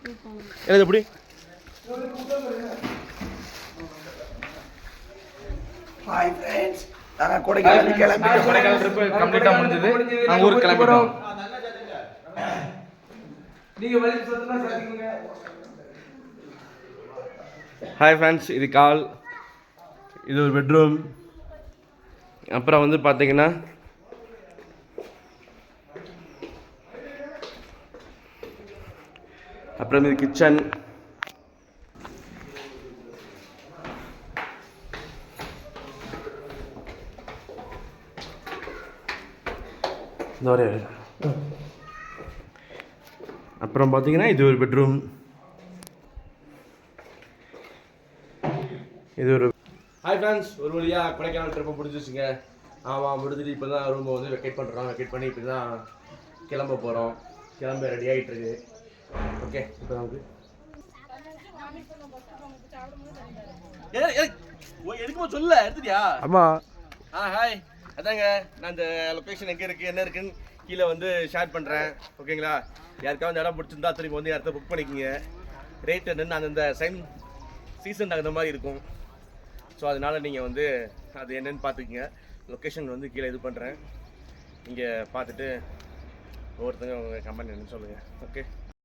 என்னது எப்படி hi friends நாங்க கொடைக்கானல் ட்ரிப் கம்ப்ளீட்டா முடிஞ்சது நாங்க ஊருக்கு கிளம்பிட்டோம் நீங்க வழி சொன்னா சாதிக்குங்க ஹாய் ஃப்ரெண்ட்ஸ் இது கால் இது ஒரு பெட்ரூம் அப்புறம் வந்து பார்த்தீங்கன்னா அப்புறம் இது கிச்சன் அப்புறம் பார்த்தீங்கன்னா இது ஒரு பெட்ரூம் இது ஒரு ஹாய் ஃப்ரெண்ட்ஸ் ஒரு வழியாக கொடைக்கானல் ட்ரிப்பை முடிஞ்சிச்சுங்க ஆமாம் முடிஞ்சுட்டு இப்போ தான் ரூமை வந்து வெக்கேட் பண்ணுறோம் வெக்கேட் பண்ணி இப்போ தான் கிளம்ப போகிறோம் கிளம்ப ரெடி ஆகிட்டுருக்கு ஓகே இப்போ வந்து எதுக்குமா சொல்ல எடுத்துட்டியா ஆமாம் ஹாய் அதாங்க நான் இந்த லொக்கேஷன் எங்கே இருக்குது என்ன இருக்குன்னு கீழே வந்து ஷேர் பண்ணுறேன் ஓகேங்களா யாருக்காவது இந்த இடம் பிடிச்சிருந்தா திரும்பி வந்து யார்கிட்ட புக் பண்ணிக்கோங்க ரேட் என்னன்னு அந்த சீசன் தகுந்த மாதிரி இருக்கும் ஸோ அதனால் நீங்கள் வந்து அது என்னென்னு பார்த்துக்குங்க லொக்கேஷன் வந்து கீழே இது பண்ணுறேன் நீங்கள் பார்த்துட்டு ஒவ்வொருத்தங்க உங்கள் கமெண்ட் என்னன்னு சொல்லுங்கள் ஓகே